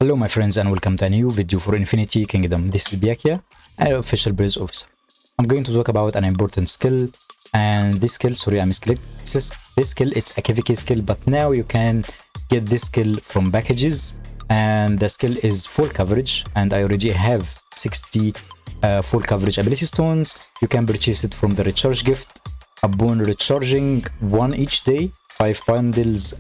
Hello my friends and welcome to a new video for Infinity Kingdom. This is Pyakia, an official bridge officer. I'm going to talk about an important skill, and this skill, sorry I misclicked. This skill, it's a KVK skill, but now you can get this skill from packages, and the skill is full coverage, and I already have 60 full coverage ability stones. You can purchase it from the recharge gift. Upon recharging one each day, 5 bundles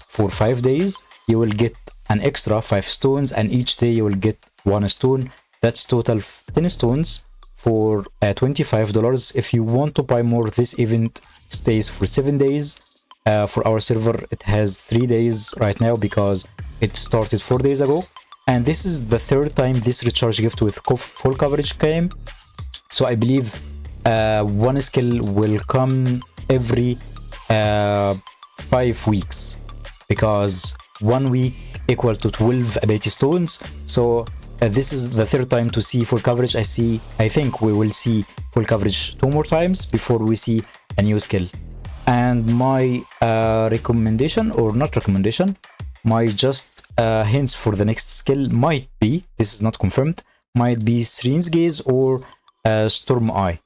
for 5 days, you will get an extra 5 stones, and each day you will get 1 stone. That's total 10 stones for $25. If you want to buy more, this event stays for 7 days. For our server it has 3 days right now because it started 4 days ago, and this is the third time this recharge gift with full coverage came. So I believe one skill will come every 5 weeks, because 1 week equal to 12 ability stones. So this is the third time to see full coverage. I think we will see full coverage 2 more times before we see a new skill. And my recommendation, or not recommendation, my just hints for the next skill might be, this is not confirmed, might be Serene's Gaze or Storm Eye.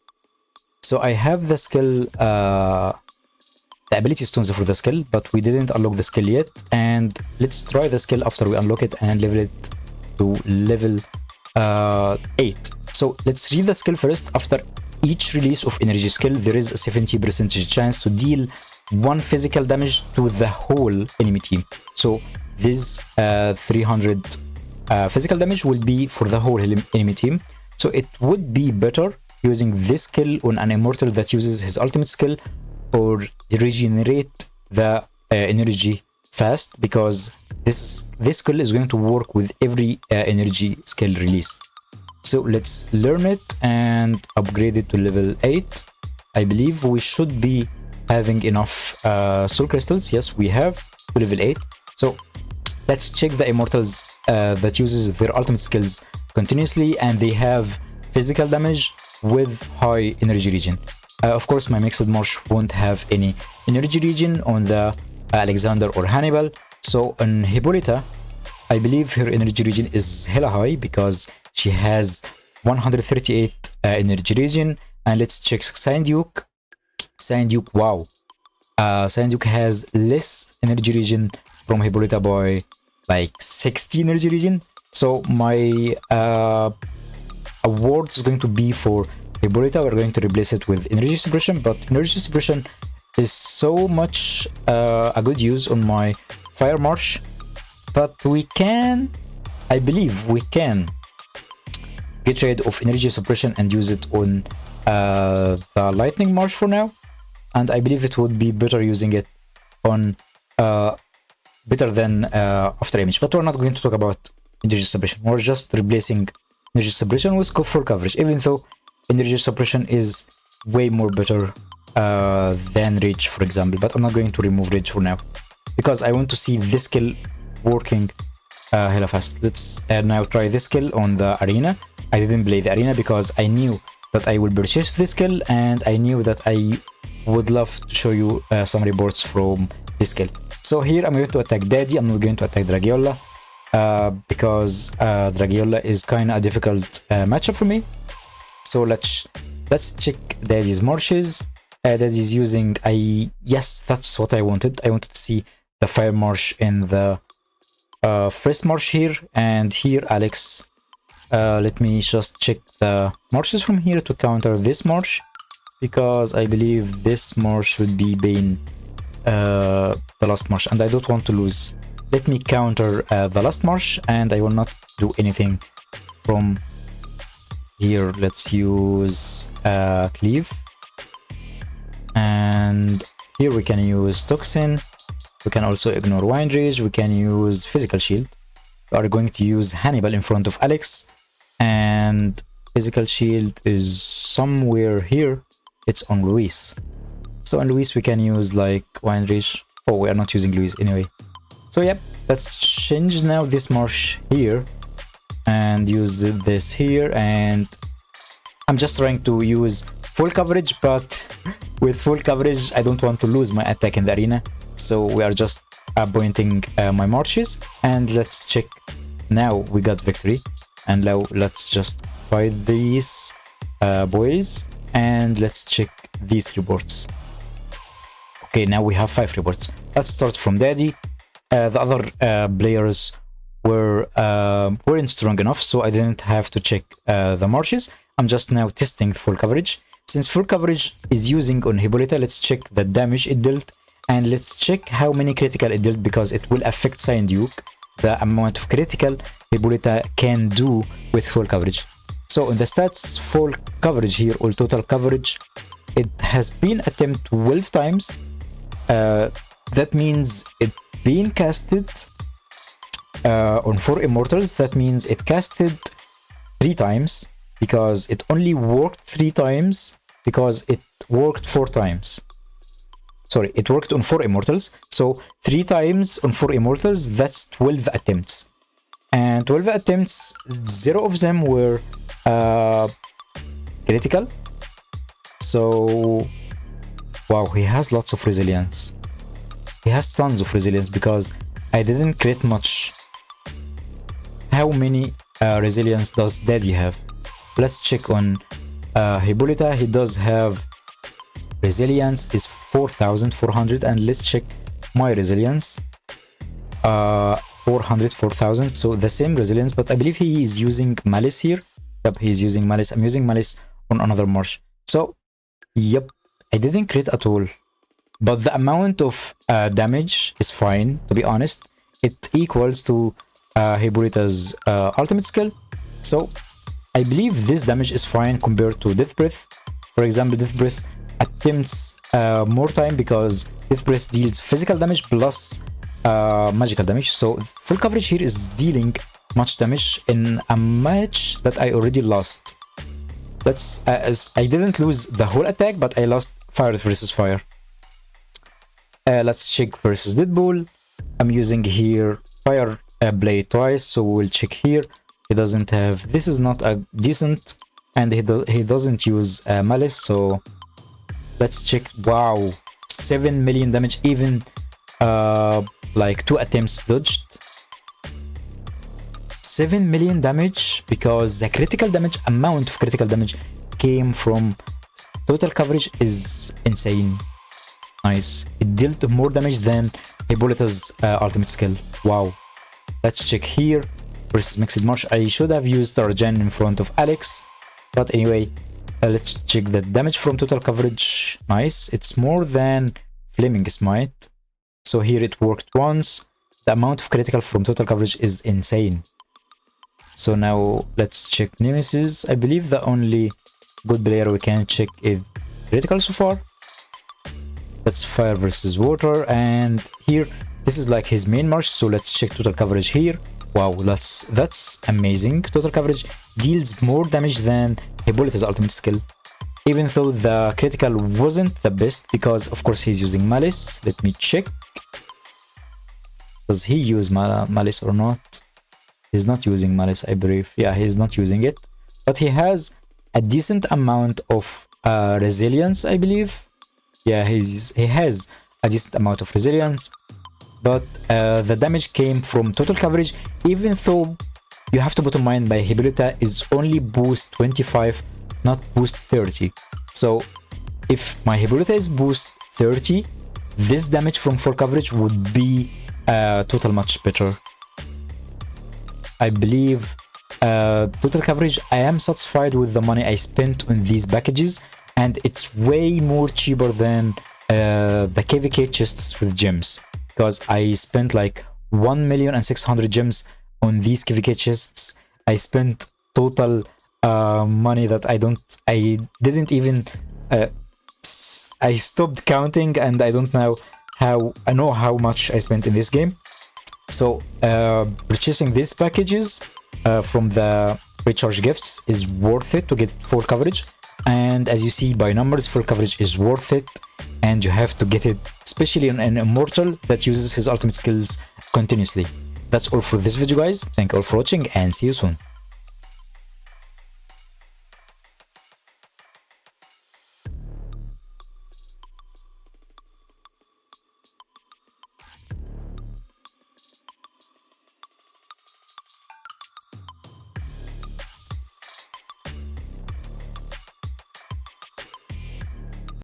So I have the skill, the ability stones for the skill, but we didn't unlock the skill yet, and let's try the skill after we unlock it and level it to level 8. So let's read the skill first. After each release of energy skill, there is a 70% chance to deal 1 physical damage to the whole enemy team. So this 300 physical damage will be for the whole enemy team. So it would be better using this skill on an immortal that uses his ultimate skill, or regenerate the energy fast, because this skill is going to work with every energy skill release. So let's learn it and upgrade it to level 8. I believe we should be having enough soul crystals. Yes, we have to level 8. So let's check the immortals that uses their ultimate skills continuously, and they have physical damage with high energy regen. Of course, my mixed marsh won't have any energy regen on the Alexander or Hannibal. So on Hippolyta, I believe her energy regen is hella high because she has 138 energy regen. And let's check Sanduke. Sanduke, wow. Sanduke has less energy regen from Hippolyta by like 60 energy regen. So my award is going to be for Hippolyta. We're going to replace it with energy suppression, but energy suppression is so much a good use on my fire marsh. But we can, I believe we can get rid of energy suppression and use it on the lightning marsh for now. And I believe it would be better using it on better than after image. But we're not going to talk about energy suppression. We're just replacing energy suppression with full coverage, even though energy suppression is way more better than rage, for example. But I'm not going to remove rage for now because I want to see this skill working hella fast. Let's now try this skill on the arena. I didn't play the arena because I knew that I will purchase this skill, and I knew that I would love to show you some reports from this skill. So here I'm going to attack Daddy. I'm not going to attack Dragiola because Dragiola is kind of a difficult matchup for me. So let's check Daddy's marshes. Daddy's using yes, that's what I wanted. I wanted to see the fire marsh in the first marsh here, and here Alex. Let me just check the marshes from here to counter this marsh, because I believe this marsh should be Bane, the last marsh, and I don't want to lose. Let me counter the last marsh, and I will not do anything from here. Let's use cleave, and here we can use toxin. We can also ignore wind rage. We can use physical shield. We are going to use Hannibal in front of Alex, and physical shield is somewhere here. It's on Luis. So on Luis we can use like wind rage. Oh, we are not using Luis anyway. So yeah, let's change now this marsh here and use this here, and I'm just trying to use full coverage, but with full coverage I don't want to lose my attack in the arena, so we are just appointing my marches, and let's check. Now we got victory, and now let's just fight these boys, and let's check these reports. Okay, now we have 5 reports. Let's start from Daddy. The other players weren't strong enough, so I didn't have to check the marches. I'm just now testing full coverage. Since full coverage is using on Hippolyta, let's check the damage it dealt, and let's check how many critical it dealt, because it will affect Cyan Duke, the amount of critical Hippolyta can do with full coverage. So in the stats, full coverage here, or total coverage, it has been attempted 12 times. That means it being casted on 4 immortals. That means it casted 3 times, because it only worked 3 times, because it worked 4 times. Sorry, it worked on 4 immortals, so 3 times on 4 immortals, that's 12 attempts. And 12 attempts, 0 of them were critical. So, wow, he has lots of resilience. He has tons of resilience, because I didn't crit much. How many resilience does Daddy have? Let's check on Hippolyta. He does have resilience is 4,400, and let's check my resilience. 400, 4,000, so the same resilience, but I believe he is using malice here. Yep, he's using malice. I'm using malice on another march. So, yep, I didn't crit at all. But the amount of damage is fine, to be honest. It equals to Hippolyta's ultimate skill. So, I believe this damage is fine compared to Death Breath. For example, Death Breath attempts more time, because Death Breath deals physical damage plus magical damage. So full coverage here is dealing much damage in a match that I already lost. As I didn't lose the whole attack, but I lost fire versus fire. Let's check versus Deadpool. I'm using here fire blade twice, so we'll check here. He doesn't have, this is not a decent, and he doesn't use malice, so let's check. Wow, 7 million damage, even like 2 attempts dodged. 7 million damage, because the critical damage, amount of critical damage came from total coverage is insane. Nice. It dealt more damage than Hippolyta's ultimate skill. Wow. Let's check here versus Mixed March. I should have used Tarjan in front of Alex, but anyway, let's check the damage from total coverage. Nice. It's more than Flaming Smite. So here it worked once. The amount of critical from total coverage is insane. So now let's check Nemesis. I believe the only good player we can check is critical so far. That's fire versus water, and here this is like his main march, so let's check total coverage here. Wow, that's amazing. Total coverage deals more damage than Hippolyta's ultimate skill, even though the critical wasn't the best, because of course he's using malice. Let me check. Does he use malice or not? He's not using malice, I believe. Yeah, he's not using it, but he has a decent amount of resilience, I believe. Yeah, he has a decent amount of resilience, but the damage came from total coverage, even though you have to put in mind my Hippolyta is only boost 25, not boost 30. So if my Hippolyta is boost 30, this damage from full coverage would be total much better. I believe total coverage, I am satisfied with the money I spent on these packages, and it's way more cheaper than the KVK chests with gems, because I spent like 1,600,000 gems on these KVK chests. I spent total money that I didn't even I stopped counting, and I don't know how much I spent in this game. So purchasing these packages from the recharge gifts is worth it to get full coverage. And as you see by numbers, full coverage is worth it, and you have to get it, especially on an immortal that uses his ultimate skills continuously. That's all for this video, guys. Thank you all for watching, and see you soon.